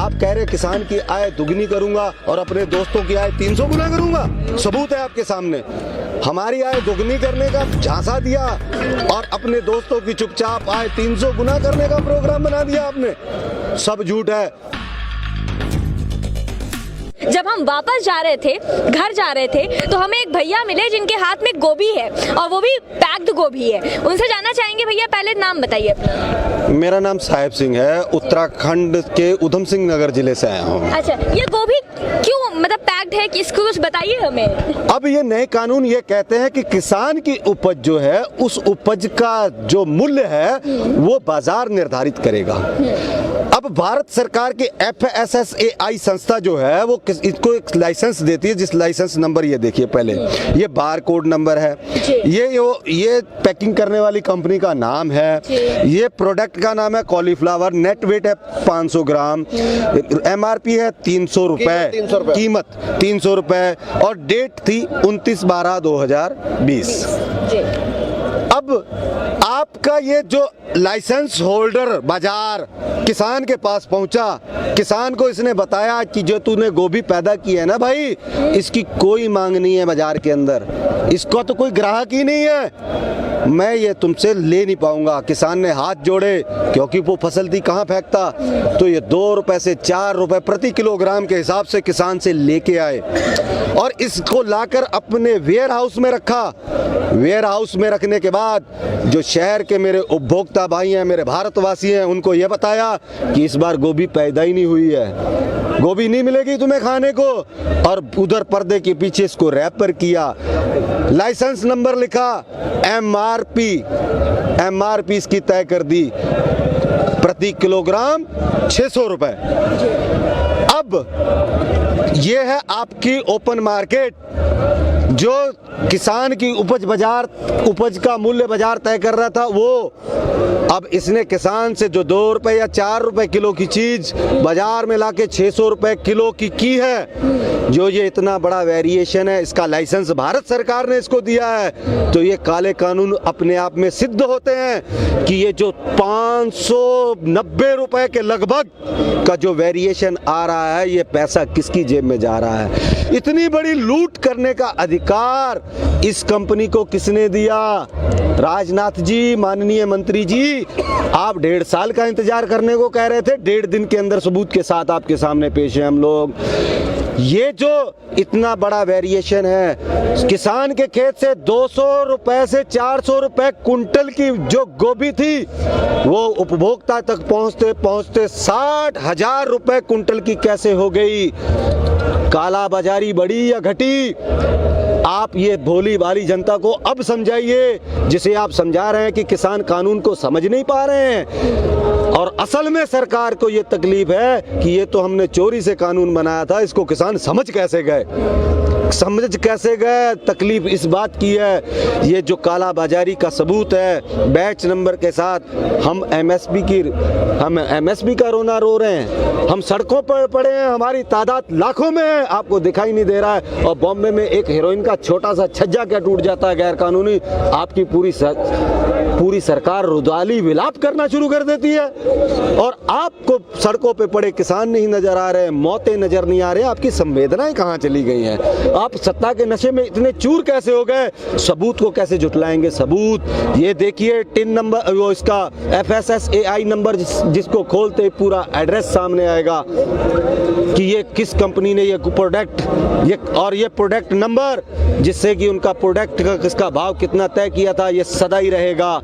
आप कह रहे किसान की आय दुगनी करूंगा और अपने दोस्तों की आय 300 गुना करूंगा। सबूत है आपके सामने। हमारी आय दुगनी करने का झांसा दिया और अपने दोस्तों की चुपचाप आय 300 गुना करने का प्रोग्राम बना दिया आपने। सब झूठ है। जब हम वापस जा रहे थे, घर जा रहे थे, तो हमें एक भैया मिले जिनके हाथ में गोभी है और वो भी पैक्ड गोभी है। उनसे जानना चाहेंगे, भैया पहले नाम बताइए अपना। मेरा नाम साहिब सिंह है, उत्तराखंड के उधम सिंह नगर जिले से आया हूँ। अच्छा, ये गोभी क्यों मतलब पैक्ड है, किसको कुछ बताइए हमें। अब ये नए कानून ये कहते हैं कि किसान की उपज जो है उस उपज का जो मूल्य है वो बाजार निर्धारित करेगा। अब भारत सरकार के FSSAI संस्था जो है वो इसको एक लाइसेंस देती है, जिस लाइसेंस नंबर ये देखिए, पहले ये बार कोड नंबर है, ये पैकिंग करने वाली कंपनी का नाम है, ये प्रोडक्ट का नाम है कॉलीफ्लावर, नेट वेट है 500 ग्राम, MRP है 300 रुपए, कीमत 300 रुपए और डेट थी 29/12/2020। अब आपका ये जो लाइसेंस होल्डर बाजार किसान के पास पहुंचा, किसान को इसने बताया कि जो तूने गोभी पैदा की है ना भाई, इसकी कोई मांग नहीं है बाजार के अंदर, इसका तो कोई ग्राहक ही नहीं है, मैं ये तुमसे ले नहीं पाऊंगा। किसान ने हाथ जोड़े, क्योंकि वो फसल थी कहाँ फेंकता, तो ये 2 रुपए से 4 रुपए प्रति किलोग्राम के हिसाब से किसान से लेके आए और इसको लाकर अपने वेयर हाउस में रखा। वेयर हाउस में रखने के बाद जो शहर के मेरे उपभोक्ता भाई हैं, मेरे भारतवासी हैं, उनको ये बताया कि इस बार गोभी पैदा ही नहीं हुई है, गोभी नहीं मिलेगी तुम्हें खाने को, और उधर पर्दे के पीछे इसको रैपर किया, लाइसेंस नंबर लिखा, MRP इसकी तय कर दी प्रति किलोग्राम 600 रुपए। अब ये है आपकी ओपन मार्केट, जो किसान की उपज का मूल्य बाजार तय कर रहा था वो, अब इसने किसान से जो 2 रुपए या 4 रुपए किलो की चीज बाजार में लाके 600 रुपए किलो की है। जो ये इतना बड़ा वेरिएशन है, इसका लाइसेंस भारत सरकार ने इसको दिया है, तो ये काले कानून अपने आप में सिद्ध होते हैं कि ये जो 590 रुपए के लगभग का जो वेरिएशन आ रहा है, ये पैसा किसकी जेब में जा रहा है। इतनी बड़ी लूट करने का अधिकार इस कंपनी को किसने दिया? राजनाथ जी, माननीय मंत्री जी, आप 1.5 साल का इंतजार करने को कह रहे थे, 1.5 दिन के अंदर सबूत के साथ आपके सामने पेश है हम लोग। ये जो इतना बड़ा वेरिएशन है, किसान के खेत से 200 रुपए से 400 रुपए कुंटल की जो गोभी थी, वो उपभोक्ता तक पहुंचते पहुंचते 60,000 रुपए कुंटल की कैसे हो गई? काला बाजारी बढ़ी या घटी? आप ये भोली भाली जनता को अब समझाइए, जिसे आप समझा रहे हैं कि किसान कानून को समझ नहीं पा रहे हैं। और असल में सरकार को ये तकलीफ है कि ये तो हमने चोरी से कानून बनाया था, इसको किसान समझ कैसे गए? तकलीफ इस बात की है, ये जो काला बाजारी का सबूत है बैच नंबर के साथ, हम MSP का रोना रो रहे हैं, हम सड़कों पर पड़े हैं, हमारी तादाद लाखों में है, आपको दिखाई नहीं दे रहा है। और बॉम्बे में एक हीरोइन का छोटा सा छज्जा क्या टूट जाता है गैर कानूनी, आपकी पूरी सरकार रुदाली विलाप करना शुरू कर देती है, और आपको सड़कों पे पड़े किसान नहीं नजर आ रहे, मौतें नजर नहीं आ रहे, आपकी संवेदनाएं कहाँ चली गई हैं? आप सत्ता के नशे में इतने चूर कैसे हो गए? सबूत को कैसे जुटलाएंगे? सबूत ये देखिए, टिन नंबर, वो इसका FSSAI नंबर, जिसको खोलते पूरा एड्रेस सामने आएगा कि ये किस कंपनी ने ये प्रोडक्ट, ये प्रोडक्ट नंबर, जिससे कि उनका प्रोडक्ट का किसका भाव कितना तय किया था, ये सदा ही रहेगा।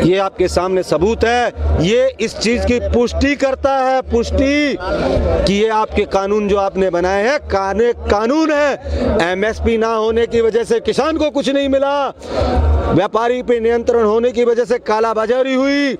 ये आपके सामने सबूत है, ये इस चीज की पुष्टि करता है, कि ये आपके कानून जो आपने बनाए हैं कानून है। MSP ना होने की वजह से किसान को कुछ नहीं मिला, व्यापारी पे नियंत्रण होने की वजह से काला बाजारी हुई,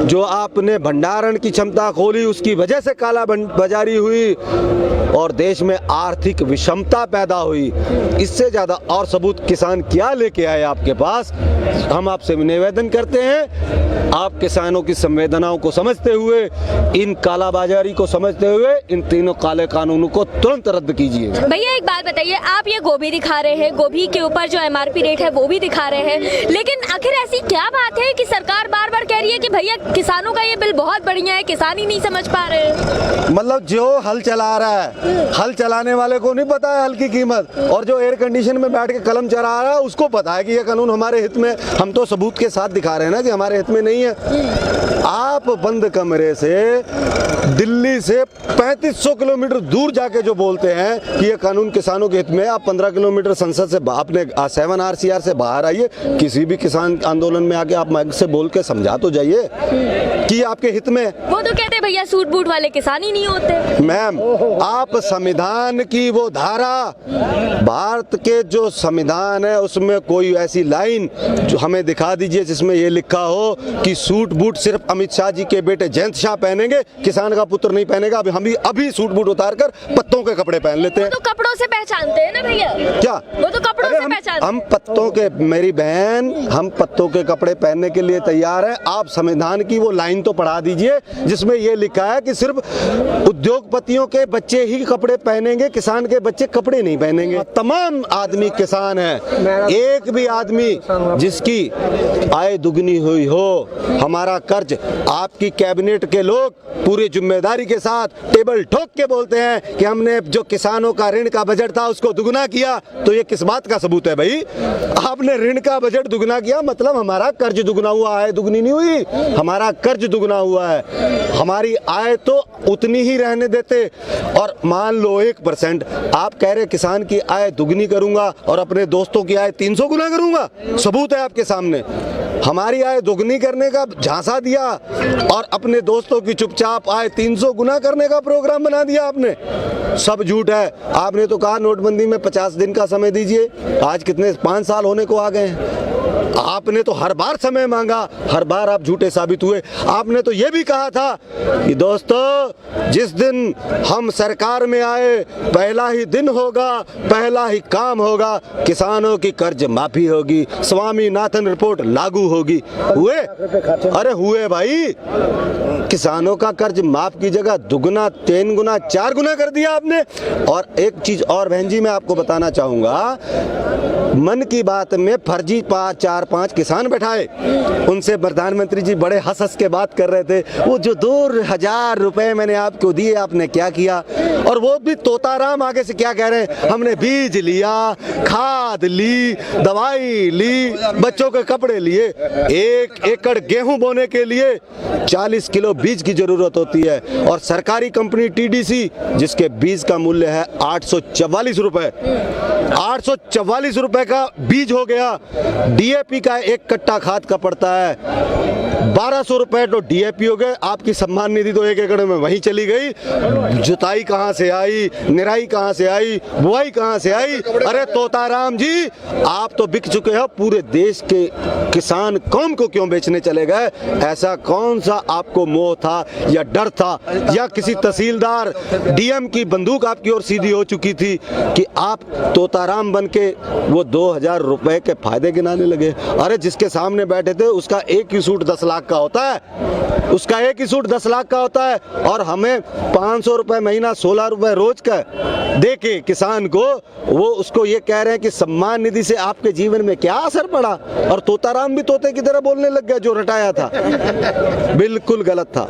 जो आपने भंडारण की क्षमता खोली उसकी वजह से काला बाजारी हुई, और देश में आर्थिक विषमता पैदा हुई। इससे ज्यादा और सबूत किसान क्या लेके आए आपके पास? हम आपसे निवेदन आंदोलन करते हैं, आप किसानों की संवेदनाओं को समझते हुए, इन कालाबाजारी को समझते हुए इन तीनों काले कानूनों को तुरंत रद्द कीजिए। भैया एक बात बताइए, आप ये गोभी दिखा रहे हैं, गोभी के ऊपर जो MRP रेट है वो भी दिखा रहे हैं, लेकिन आखिर ऐसी क्या बात है कि सरकार बार बार कह रही है कि भैया किसानों का ये बिल बहुत बढ़िया है, किसान ही नहीं समझ पा रहे हैं? मतलब जो हल चला रहा है, हल चलाने वाले को नहीं पता है हल की कीमत, और जो एयर कंडीशन में बैठ के कलम चला रहा है उसको पता है कि ये कानून हमारे हित में। हम तो सबूत के साथ दिखा रहे हैं ना कि हमारे हित में नहीं है। आप बंद कमरे से दिल्ली से 3500 किलोमीटर दूर जाके जो बोलते हैं कि ये कानून किसानों के हित में, आप 15 किलोमीटर संसद से आपने 7 RCR से बाहर आइए, किसी भी किसान आंदोलन में आके आप माइक से बोल के समझा तो जाइए कि आपके हित में। वो तो कहते हैं भैया सूट बूट वाले किसान ही नहीं होते। मैम, आप संविधान की वो धारा, भारत के जो संविधान है उसमें कोई ऐसी लाइन जो हमें दिखा दीजिए जिसमें ये लिखा हो कि सूट बूट सिर्फ अमित शाह जी के बेटे जयंत शाह पहनेंगे, किसान का पुत्र नहीं पहनेगा। अभी सूट बूट उतार कर पत्तों के कपड़े पहन लेते हैं। वो तो कपड़ों से पहचानते हैं ना भैया। क्या? वो तो कपड़ों से पहचानते। हम पत्तों के, मेरी बहन, हम पत्तों के कपड़े पहनने के लिए तैयार है। आप संविधान की वो लाइन तो पढ़ा दीजिए जिसमें ये लिखा है कि सिर्फ उद्योगपतियों के बच्चे ही कपड़े पहनेंगे, किसान के बच्चे कपड़े नहीं पहनेंगे। तमाम आदमी किसान है, एक भी आदमी जिसकी आय दुगनी हुई हो, हमारा कर्ज, आपकी कैबिनेट के लोग पूरी जिम्मेदारी के साथ टेबल ठोक के बोलते हैं कि हमने जो किसानों का ऋण का बजट था उसको दुगना किया, तो ये किस बात का सबूत है भाई? आपने ऋण का बजट दुगना किया मतलब हमारा कर्ज दुगना हुआ, आय दुगनी नहीं हुई, हमारा कर्ज दुगना हुआ है। हमारी आय तो उतनी ही रहने देते, और मान लो 1%, आप कह रहे किसान की आय दुगनी करूंगा और अपने दोस्तों की आय 300 गुना करूंगा। सबूत है आपके सामने। हमारी आय दोगुनी करने का झांसा दिया और अपने दोस्तों की चुपचाप आय 300 गुना करने का प्रोग्राम बना दिया आपने। सब झूठ है। आपने तो कहा नोटबंदी में 50 दिन का समय दीजिए, आज कितने 5 साल होने को आ गए हैं। आपने तो हर बार समय मांगा, हर बार आप झूठे साबित हुए। आपने तो ये भी कहा था कि दोस्तों जिस दिन हम सरकार में आए पहला ही दिन होगा, पहला ही काम होगा, किसानों की कर्ज माफी होगी, स्वामीनाथन रिपोर्ट लागू होगी। हुए? अरे हुए भाई। किसानों का कर्ज माफ की जगह दुगना, 3 गुना, 4 गुना कर दिया आपने। और एक चीज और बहन जी मैं आपको बताना चाहूंगा, मन की बात में फर्जी 4-5 किसान बैठाए, उनसे प्रधानमंत्री जी बड़े हंस हंस के बात कर रहे थे, वो जो 2000 रुपए मैंने आपको दिए आपने क्या किया? और वो भी तोताराम आगे से क्या कह रहे हैं, हमने बीज लिया, खाद ली, दवाई ली, बच्चों के कपड़े लिए। 1 एकड़ गेहूं बोने के लिए 40 किलो बीज की जरूरत होती है, और सरकारी कंपनी TDC जिसके बीज का मूल्य है 844 रुपए, 844 रुपए का बीज हो गया। DAP का 1 कट्टा खाद का पड़ता है 1200 रुपए, तो DAP हो गए। आपकी सम्मान निधि तो 1 एकड़ में वहीं चली गई। जुताई कहां से आई, निराई कहां से आई, बुआई कहां से आई? अरे तोताराम जी, आप तो बिक चुके हो। पूरे देश के किसान कौम को क्यों बेचने चले गए? ऐसा कौन सा आपको मोह था या डर था, या किसी तहसीलदार DM की बंदूक आपकी ओर सीधी हो चुकी थी कि आप तोताराम बन के वो 2000 रुपए के फायदे गिनाने लगे? अरे जिसके सामने बैठे थे उसका एक ही सूट 10 लाख का होता है, उसका एक ही सूट 10 लाख का होता है, और हमें 500 रुपए महीना, 16 रुपए रोज का दे के किसान को वो उसको ये कह रहे हैं कि सम्मान निधि से आपके जीवन में क्या असर पड़ा? और तोताराम भी तोते की तरह बोलने लग गया जो रटाया था। बिल्कुल गलत था।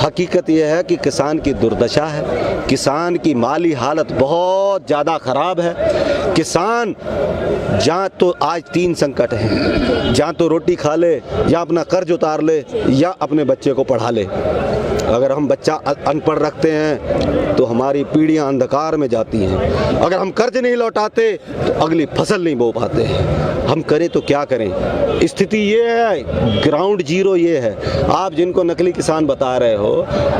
हकीकत यह है कि किसान की दुर्दशा है, किसान की माली हालत बहुत ज़्यादा खराब है। किसान जहाँ तो आज 3 संकट हैं, जहाँ तो रोटी खा ले, या अपना कर्ज उतार ले, या अपने बच्चे को पढ़ा ले। अगर हम बच्चा अनपढ़ रखते हैं तो हमारी पीढ़ियां अंधकार में जाती हैं। अगर हम कर्ज नहीं लौटाते तो अगली फसल नहीं बो पाते हैं। हम करें तो क्या करें? स्थिति ये है, ग्राउंड जीरो ये है। आप जिनको नकली किसान बता रहे हो,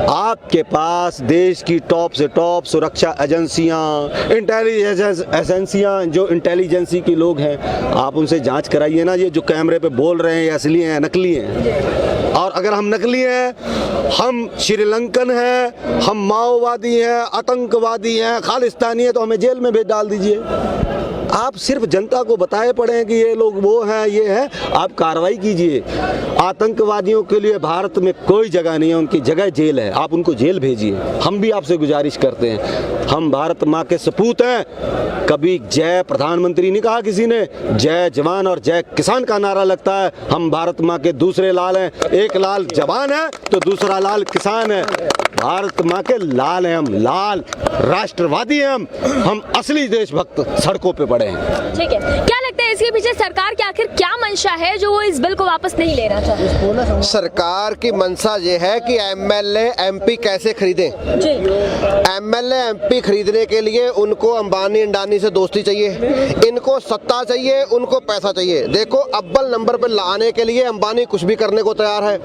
आपके पास देश की टॉप से टॉप सुरक्षा एजेंसियां, इंटेलिजेंस एजेंसियां, जो इंटेलिजेंसी के लोग हैं, आप उनसे जांच कराइए ना, ये जो कैमरे पे बोल रहे हैं ये असली हैं नकली हैं। और अगर हम नकली हैं, हम श्रीलंकन हैं, हम माओवादी हैं, आतंकवादी हैं, खालिस्तानी हैं, तो हमें जेल में भेज डाल दीजिए। आप सिर्फ जनता को बताए पड़े हैं कि ये लोग वो हैं, ये है, आप कार्रवाई कीजिए। आतंकवादियों के लिए भारत में कोई जगह नहीं है, उनकी जगह जेल है, आप उनको जेल भेजिए। हम भी आपसे गुजारिश करते हैं, हम भारत माँ के सपूत हैं। कभी जय प्रधानमंत्री नहीं कहा किसी ने, जय जवान और जय किसान का नारा लगता है। हम भारत माँ के दूसरे लाल हैं, एक लाल जवान है तो दूसरा लाल किसान है। भारत माँ के लाल हैं हम, लाल राष्ट्रवादी हैं हम असली देशभक्त सड़कों पे पड़े हैं। ठीक है, क्या लगता है इसके पीछे सरकार की आखिर क्या मंशा है जो वो इस बिल को वापस नहीं लेना चाहती? सरकार की मंशा ये है कि एमएलए एमपी कैसे खरीदें। जी। एमएलए एमपी खरीदने के लिए उनको अंबानी अंडानी से दोस्ती चाहिए, इनको सत्ता चाहिए, उनको पैसा चाहिए। देखो अव्वल नंबर पे लाने के लिए अंबानी कुछ भी करने को तैयार है,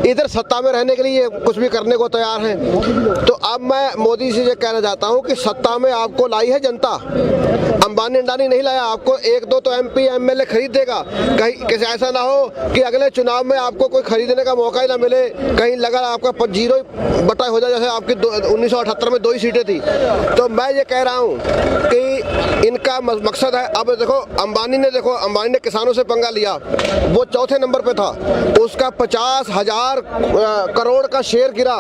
इधर सत्ता में रहने के लिए कुछ भी करने को तैयार है। तो अब मैं मोदी से ये कहना चाहता हूँ कि सत्ता में आपको लाई है जनता, अंबानी अंडानी नहीं लाया। आपको एक दो तो एमपी एमएलए खरीद देगा, कहीं किसी ऐसा ना हो कि अगले चुनाव में आपको कोई खरीदने का मौका ही ना मिले, कहीं लगा आपका जीरो बटा हो जाए, जैसे आपकी 1978 में 2 ही सीटें थी। तो मैं ये कह रहा हूँ कि इनका मकसद है। अब देखो अंबानी ने किसानों से पंगा लिया, वो चौथे नंबर पे था, उसका 50,000 करोड़ का शेयर गिरा,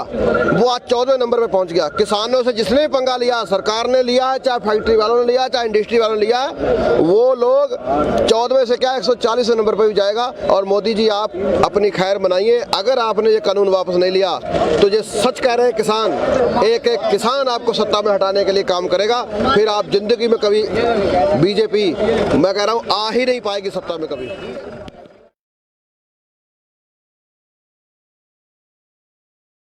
वो आज 14वें नंबर पे पहुंच गया। किसानों से जिसने भी पंगा लिया, सरकार ने लिया है, चाहे फैक्ट्री वालों ने लिया, चाहे इंडस्ट्री वालों ने लिया, वो लोग 14वें से क्या 140वें नंबर पे भी जाएगा। और मोदी जी आप अपनी खैर बनाइए, अगर आपने ये कानून वापस नहीं लिया तो ये सच कह रहे हैं किसान, एक एक किसान आपको सत्ता में हटाने के लिए काम करेगा। फिर आप जिंदगी में कभी बीजेपी, मैं कह रहा हूँ, आ ही नहीं पाएगी सत्ता में कभी।